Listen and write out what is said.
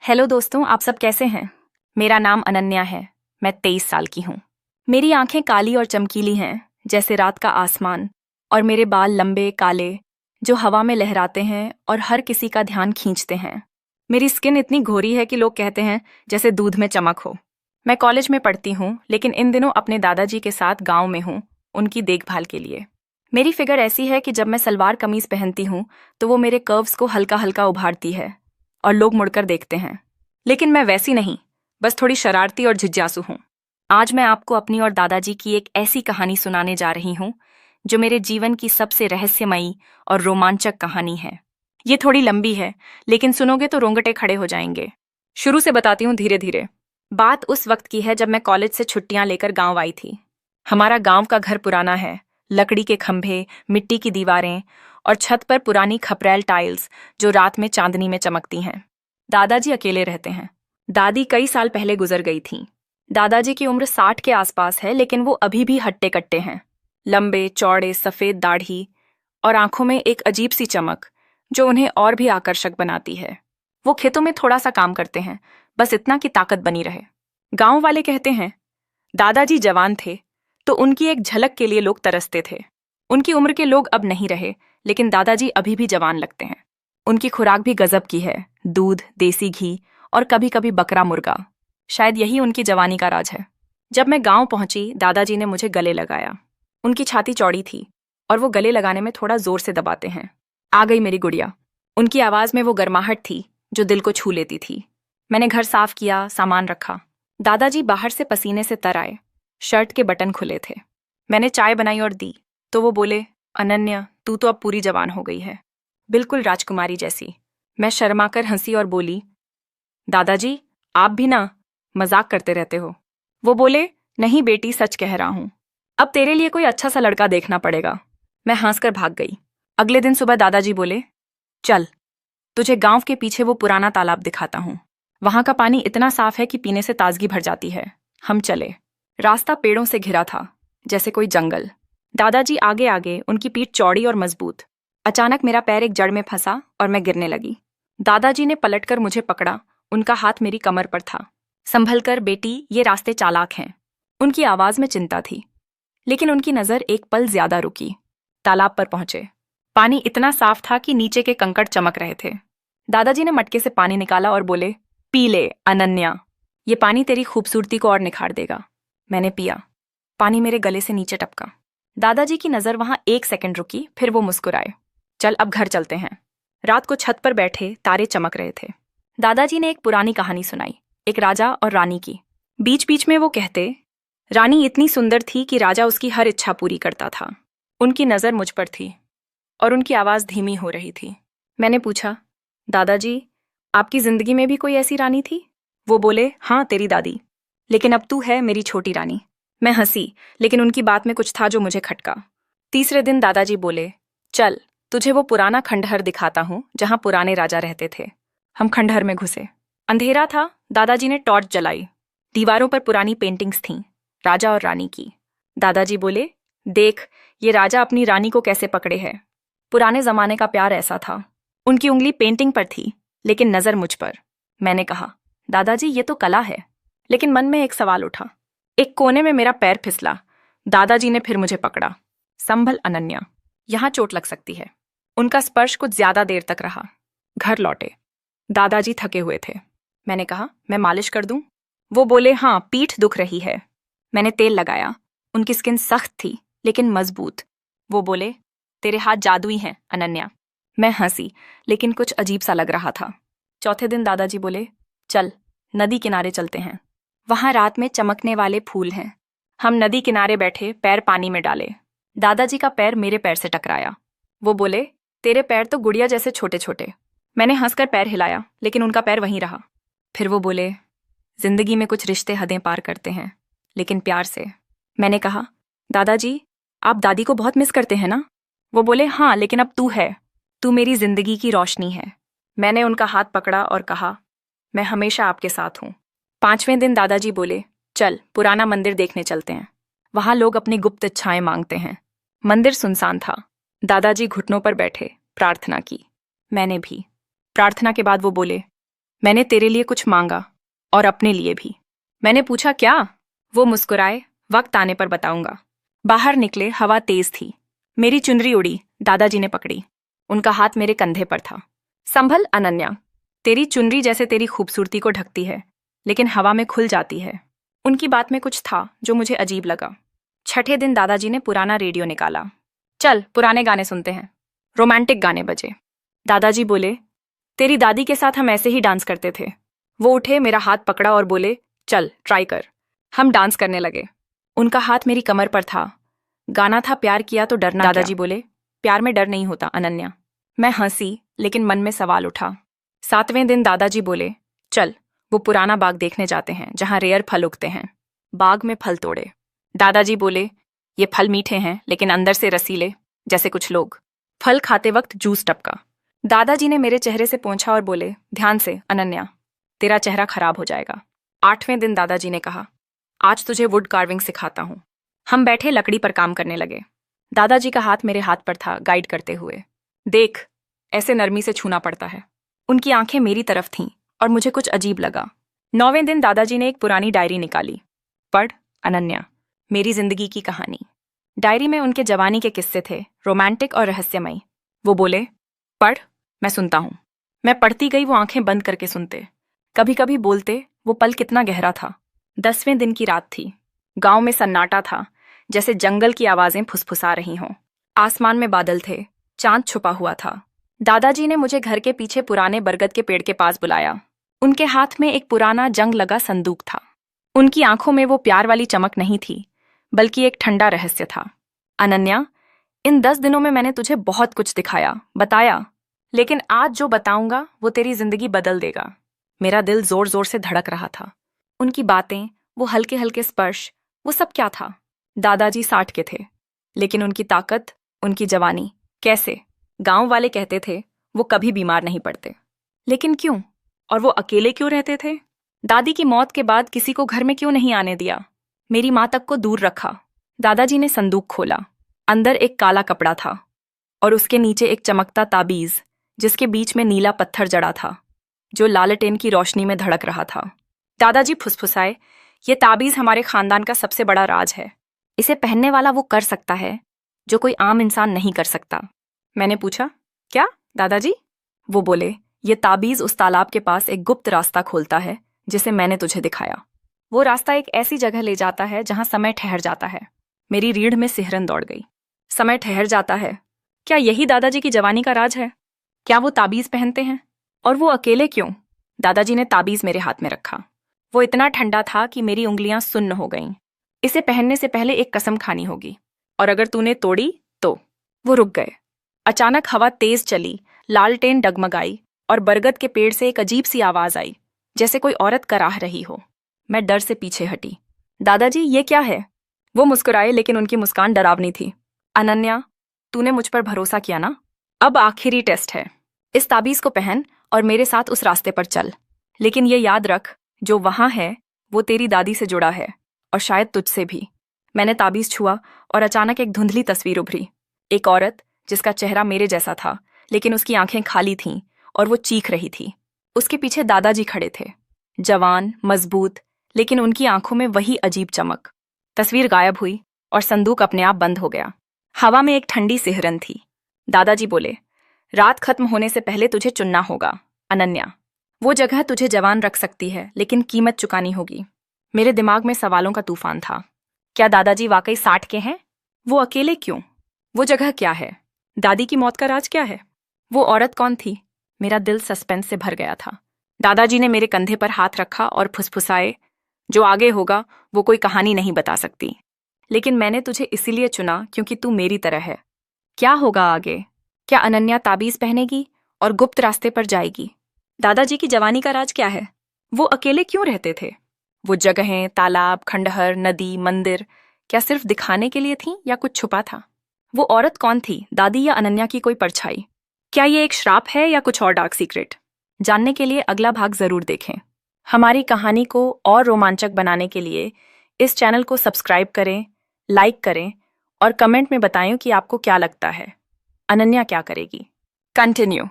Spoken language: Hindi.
हेलो दोस्तों, आप सब कैसे हैं? मेरा नाम अनन्या है। मैं 23 साल की हूँ। मेरी आंखें काली और चमकीली हैं, जैसे रात का आसमान, और मेरे बाल लंबे काले जो हवा में लहराते हैं और हर किसी का ध्यान खींचते हैं। मेरी स्किन इतनी गोरी है कि लोग कहते हैं जैसे दूध में चमक हो। मैं कॉलेज में पढ़ती हूँ, लेकिन इन दिनों अपने दादाजी के साथ गाँव में हूँ, उनकी देखभाल के लिए। मेरी फिगर ऐसी है कि जब मैं सलवार कमीज पहनती हूँ तो वो मेरे कर्व्स को हल्का हल्का उभारती है और लोग मुड़कर देखते हैं। लेकिन मैं वैसी नहीं, बस थोड़ी शरारती और जिज्ञासु हूँ। आज मैं आपको अपनी और दादाजी की एक ऐसी कहानी सुनाने जा रही हूँ जो मेरे जीवन की सबसे रहस्यमयी और रोमांचक कहानी है। ये थोड़ी लंबी है, लेकिन सुनोगे तो रोंगटे खड़े हो जाएंगे। शुरू से बताती हूँ धीरे धीरे। बात उस वक्त की है जब मैं कॉलेज से छुट्टियां लेकर गांव आई थी। हमारा गांव का घर पुराना है, लकड़ी के खंभे, मिट्टी की दीवारें और छत पर पुरानी खपरैल टाइल्स जो रात में चांदनी में चमकती हैं। दादाजी अकेले रहते हैं। दादी कई साल पहले गुजर गई थीं। दादाजी की उम्र 60 के आसपास है, लेकिन वो अभी भी हट्टे कट्टे हैं। लंबे चौड़े सफेद दाढ़ी और आंखों में एक अजीब सी चमक जो उन्हें और भी आकर्षक बनाती है। वो खेतों में थोड़ा सा काम करते हैं, बस इतना कि ताकत बनी रहे। गांव वाले कहते हैं दादाजी जवान थे तो उनकी एक झलक के लिए लोग तरसते थे। उनकी उम्र के लोग अब नहीं रहे, लेकिन दादाजी अभी भी जवान लगते हैं। उनकी खुराक भी गजब की है, दूध, देसी घी और कभी कभी बकरा मुर्गा। शायद यही उनकी जवानी का राज है। जब मैं गांव पहुंची, दादाजी ने मुझे गले लगाया। उनकी छाती चौड़ी थी और वो गले लगाने में थोड़ा जोर से दबाते हैं। आ गई मेरी गुड़िया। उनकी आवाज में वो गर्माहट थी जो दिल को छू लेती थी। मैंने घर साफ किया, सामान रखा। दादाजी बाहर से पसीने से तर आए। शर्ट के बटन खुले थे। मैंने चाय बनाई और दी तो वो बोले, अनन्या, तू तो अब पूरी जवान हो गई है, बिल्कुल राजकुमारी जैसी। मैं शर्माकर हंसी और बोली, दादाजी आप भी ना मजाक करते रहते हो। वो बोले, नहीं बेटी, सच कह रहा हूं। अब तेरे लिए कोई अच्छा सा लड़का देखना पड़ेगा। मैं हंसकर भाग गई। अगले दिन सुबह दादाजी बोले, चल तुझे गांव के पीछे वो पुराना तालाब दिखाता हूं। वहां का पानी इतना साफ है कि पीने से ताजगी भर जाती है। हम चले। रास्ता पेड़ों से घिरा था, जैसे कोई जंगल। दादाजी आगे आगे, उनकी पीठ चौड़ी और मजबूत। अचानक मेरा पैर एक जड़ में फंसा और मैं गिरने लगी। दादाजी ने पलटकर मुझे पकड़ा। उनका हाथ मेरी कमर पर था। संभल कर बेटी, ये रास्ते चालाक हैं। उनकी आवाज में चिंता थी, लेकिन उनकी नजर एक पल ज्यादा रुकी। तालाब पर पहुंचे। पानी इतना साफ था कि नीचे के कंकड़ चमक रहे थे। दादाजी ने मटके से पानी निकाला और बोले, पी ले अनन्या, ये पानी तेरी खूबसूरती को और निखार देगा। मैंने पिया। पानी मेरे गले से नीचे टपका। दादाजी की नजर वहां 1 सेकंड रुकी, फिर वो मुस्कुराए। चल अब घर चलते हैं। रात को छत पर बैठे तारे चमक रहे थे। दादाजी ने एक पुरानी कहानी सुनाई, एक राजा और रानी की। बीच बीच में वो कहते, रानी इतनी सुंदर थी कि राजा उसकी हर इच्छा पूरी करता था। उनकी नजर मुझ पर थी और उनकी आवाज धीमी हो रही थी। मैंने पूछा, दादाजी आपकी जिंदगी में भी कोई ऐसी रानी थी? वो बोले, हाँ तेरी दादी, लेकिन अब तू है मेरी छोटी रानी। मैं हंसी, लेकिन उनकी बात में कुछ था जो मुझे खटका। तीसरे दिन दादाजी बोले, चल तुझे वो पुराना खंडहर दिखाता हूं जहां पुराने राजा रहते थे। हम खंडहर में घुसे। अंधेरा था। दादाजी ने टॉर्च जलाई। दीवारों पर पुरानी पेंटिंग्स थीं, राजा और रानी की। दादाजी बोले, देख ये राजा अपनी रानी को कैसे पकड़े है। पुराने जमाने का प्यार ऐसा था। उनकी उंगली पेंटिंग पर थी, लेकिन नजर मुझ पर। मैंने कहा, दादाजी ये तो कला है। लेकिन मन में एक सवाल उठा। एक कोने में मेरा पैर फिसला। दादाजी ने फिर मुझे पकड़ा। संभल अनन्या, यहां चोट लग सकती है। उनका स्पर्श कुछ ज्यादा देर तक रहा। घर लौटे। दादाजी थके हुए थे। मैंने कहा, मैं मालिश कर दूं? वो बोले, हाँ पीठ दुख रही है। मैंने तेल लगाया। उनकी स्किन सख्त थी लेकिन मजबूत। वो बोले, तेरे हाथ जादुई हैं अनन्या। मैं हंसी, लेकिन कुछ अजीब सा लग रहा था। चौथे दिन दादाजी बोले, चल नदी किनारे चलते हैं। वहां रात में चमकने वाले फूल हैं। हम नदी किनारे बैठे, पैर पानी में डाले। दादाजी का पैर मेरे पैर से टकराया। वो बोले, तेरे पैर तो गुड़िया जैसे छोटे छोटे। मैंने हंसकर पैर हिलाया, लेकिन उनका पैर वहीं रहा। फिर वो बोले, जिंदगी में कुछ रिश्ते हदें पार करते हैं, लेकिन प्यार से। मैंने कहा, दादाजी आप दादी को बहुत मिस करते हैं ना? वो बोले, हाँ लेकिन अब तू है। तू मेरी जिंदगी की रोशनी है। मैंने उनका हाथ पकड़ा और कहा, मैं हमेशा आपके साथ हूं। 5वें दिन दादाजी बोले, चल पुराना मंदिर देखने चलते हैं। वहां लोग अपनी गुप्त इच्छाएं मांगते हैं। मंदिर सुनसान था। दादाजी घुटनों पर बैठे प्रार्थना की। मैंने भी। प्रार्थना के बाद वो बोले, मैंने तेरे लिए कुछ मांगा और अपने लिए भी। मैंने पूछा क्या? वो मुस्कुराए, वक्त आने पर बताऊंगा। बाहर निकले, हवा तेज थी। मेरी चुनरी उड़ी, दादाजी ने पकड़ी। उनका हाथ मेरे कंधे पर था। संभल अनन्या, तेरी चुनरी जैसे तेरी खूबसूरती को ढकती है, लेकिन हवा में खुल जाती है। उनकी बात में कुछ था जो मुझे अजीब लगा। छठे दिन दादाजी ने पुराना रेडियो निकाला। चल पुराने गाने सुनते हैं। रोमांटिक गाने बजे। दादाजी बोले, तेरी दादी के साथ हम ऐसे ही डांस करते थे। वो उठे, मेरा हाथ पकड़ा और बोले, चल ट्राई कर। हम डांस करने लगे। उनका हाथ मेरी कमर पर था। गाना था प्यार किया तो डरना क्या? दादाजी बोले, प्यार में डर नहीं होता अनन्या। मैं हंसी, लेकिन मन में सवाल उठा। 7वें दिन दादाजी बोले, चल वो पुराना बाग देखने जाते हैं जहां रेयर फल उगते हैं। बाग में फल तोड़े। दादाजी बोले, ये फल मीठे हैं लेकिन अंदर से रसीले, जैसे कुछ लोग। फल खाते वक्त जूस टपका। दादाजी ने मेरे चेहरे से पोंछा और बोले, ध्यान से अनन्या, तेरा चेहरा खराब हो जाएगा। 8वें दिन दादाजी ने कहा, आज तुझे वुड कार्विंग सिखाता हूं। हम बैठे लकड़ी पर काम करने लगे। दादाजी का हाथ मेरे हाथ पर था, गाइड करते हुए। देख, ऐसे नरमी से छूना पड़ता है। उनकी आंखें मेरी तरफ थीं और मुझे कुछ अजीब लगा। 9वें दिन दादाजी ने एक पुरानी डायरी निकाली। पढ़ अनन्या, मेरी जिंदगी की कहानी। डायरी में उनके जवानी के किस्से थे, रोमांटिक और रहस्यमयी। वो बोले, पढ़, मैं सुनता हूं। मैं पढ़ती गई, वो आंखें बंद करके सुनते। कभी कभी बोलते, वो पल कितना गहरा था। 10वें दिन की रात थी। गांव में सन्नाटा था, जैसे जंगल की आवाजें फुसफुसा रही हों। आसमान में बादल थे, चांद छुपा हुआ था। दादाजी ने मुझे घर के पीछे पुराने बरगद के पेड़ के पास बुलाया। उनके हाथ में एक पुराना जंग लगा संदूक था। उनकी आंखों में वो प्यार वाली चमक नहीं थी, बल्कि एक ठंडा रहस्य था। अनन्या, इन 10 दिनों में मैंने तुझे बहुत कुछ दिखाया, बताया, लेकिन आज जो बताऊंगा वो तेरी जिंदगी बदल देगा। मेरा दिल जोर जोर से धड़क रहा था। उनकी बातें, वो हल्के हल्के स्पर्श, वो सब क्या था? दादाजी 60 के थे, लेकिन उनकी ताकत, उनकी जवानी, कैसे? गांव वाले कहते थे वो कभी बीमार नहीं पड़ते, लेकिन क्यों? और वो अकेले क्यों रहते थे? दादी की मौत के बाद किसी को घर में क्यों नहीं आने दिया? मेरी माँ तक को दूर रखा। दादाजी ने संदूक खोला। अंदर एक काला कपड़ा था और उसके नीचे एक चमकता ताबीज, जिसके बीच में नीला पत्थर जड़ा था, जो लालटेन की रोशनी में धड़क रहा था। दादाजी फुसफुसाए, ये ताबीज हमारे खानदान का सबसे बड़ा राज है। इसे पहनने वाला वो कर सकता है जो कोई आम इंसान नहीं कर सकता। मैंने पूछा, क्या दादाजी? वो बोले, ये ताबीज उस तालाब के पास एक गुप्त रास्ता खोलता है जिसे मैंने तुझे दिखाया। वो रास्ता एक ऐसी जगह ले जाता है जहां समय ठहर जाता है। मेरी रीढ़ में सिहरन दौड़ गई। समय ठहर जाता है? क्या यही दादाजी की जवानी का राज है? क्या वो ताबीज पहनते हैं? और वो अकेले क्यों? दादाजी ने ताबीज मेरे हाथ में रखा। वो इतना ठंडा था कि मेरी उंगलियां सुन्न हो गईं। इसे पहनने से पहले एक कसम खानी होगी, और अगर तूने तोड़ी तो। वो रुक गए। अचानक हवा तेज चली, लालटेन डगमगाई और बरगद के पेड़ से एक अजीब सी आवाज आई, जैसे कोई औरत कराह रही हो। मैं डर से पीछे हटी। दादाजी, ये क्या है? वो मुस्कुराए, लेकिन उनकी मुस्कान डरावनी थी। अनन्या, तूने मुझ पर भरोसा किया ना? अब आखिरी टेस्ट है। इस ताबीज को पहन और मेरे साथ उस रास्ते पर चल। लेकिन ये याद रख, जो वहां है वो तेरी दादी से जुड़ा है, और शायद तुझसे भी। मैंने ताबीज छुआ और अचानक एक धुंधली तस्वीर उभरी। एक औरत जिसका चेहरा मेरे जैसा था, लेकिन उसकी आंखें खाली थीं और वो चीख रही थी। उसके पीछे दादाजी खड़े थे, जवान, मजबूत, लेकिन उनकी आंखों में वही अजीब चमक। तस्वीर गायब हुई और संदूक अपने आप बंद हो गया। हवा में एक ठंडी सिहरन थी। दादाजी बोले, रात खत्म होने से पहले तुझे चुनना होगा अनन्या। वो जगह तुझे जवान रख सकती है, लेकिन कीमत चुकानी होगी। मेरे दिमाग में सवालों का तूफान था। क्या दादाजी वाकई 60 के हैं? वो अकेले क्यों? वो जगह क्या है? दादी की मौत का राज क्या है? वो औरत कौन थी? मेरा दिल सस्पेंस से भर गया था। दादाजी ने मेरे कंधे पर हाथ रखा और फुसफुसाए, जो आगे होगा वो कोई कहानी नहीं बता सकती, लेकिन मैंने तुझे इसीलिए चुना क्योंकि तू मेरी तरह है। क्या होगा आगे? क्या अनन्या ताबीज पहनेगी और गुप्त रास्ते पर जाएगी? दादाजी की जवानी का राज क्या है? वो अकेले क्यों रहते थे? वो जगहें, तालाब, खंडहर, नदी, मंदिर, क्या सिर्फ दिखाने के लिए थीं या कुछ छुपा था? वो औरत कौन थी, दादी या अनन्या की कोई परछाई? क्या ये एक श्राप है या कुछ और डार्क सीक्रेट? जानने के लिए अगला भाग जरूर देखें। हमारी कहानी को और रोमांचक बनाने के लिए इस चैनल को सब्सक्राइब करें, लाइक करें और कमेंट में बताएं कि आपको क्या लगता है, अनन्या क्या करेगी। कंटिन्यू।